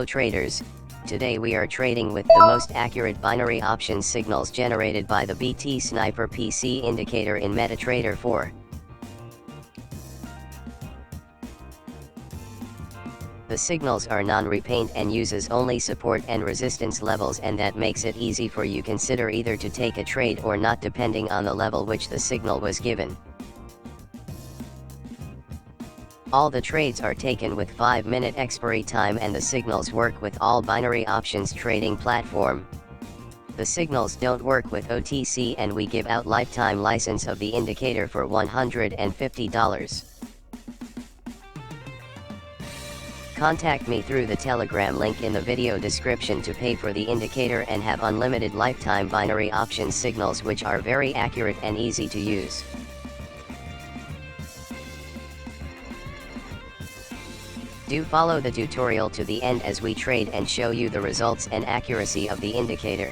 Traders, today we are trading with the most accurate binary option signals generated by the BT Sniper PC indicator in MetaTrader 4. The signals are non-repaint and uses only support and resistance levels, and that makes it easy for you consider either to take a trade or not depending on the level which the signal was given. All the trades are taken with 5-minute expiry time, and the signals work with all binary options trading platform. The signals don't work with OTC, and we give out lifetime license of the indicator for $150. Contact me through the Telegram link in the video description to pay for the indicator and have unlimited lifetime binary option signals which are very accurate and easy to use. Do follow the tutorial to the end as we trade and show you the results and accuracy of the indicator.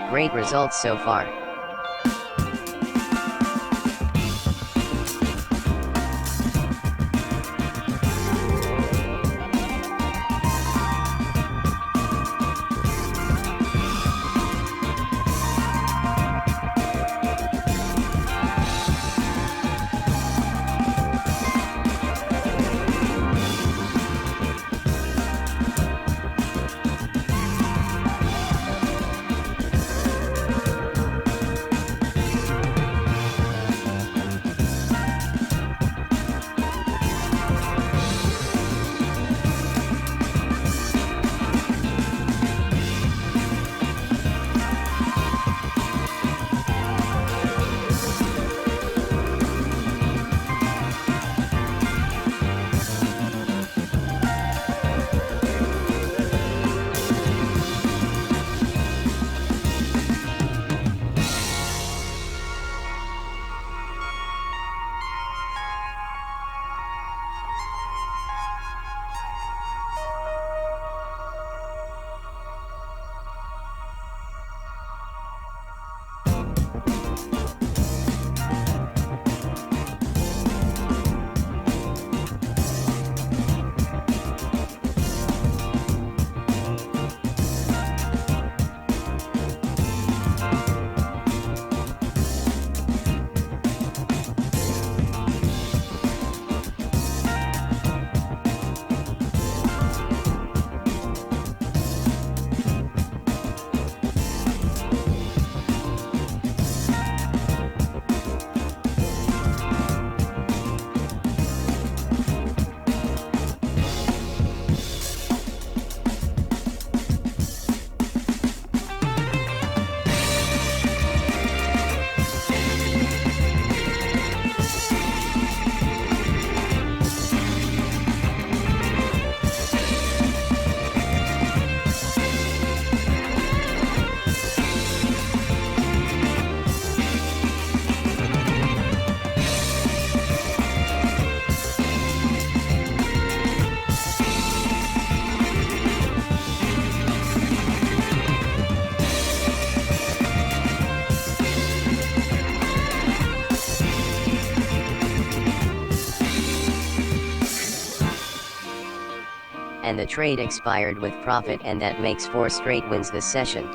Great results so far. and the trade expired with profit, and that makes 4 straight wins this session.